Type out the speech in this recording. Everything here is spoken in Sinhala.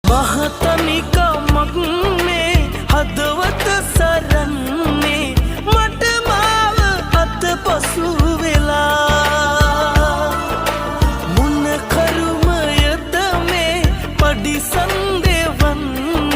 මහතනිකමක් මේ හදවත සරන්නේ මට මාව අතපසු වෙලා මොන කරුමයද මේ පඩිසන් දෙවන්නේ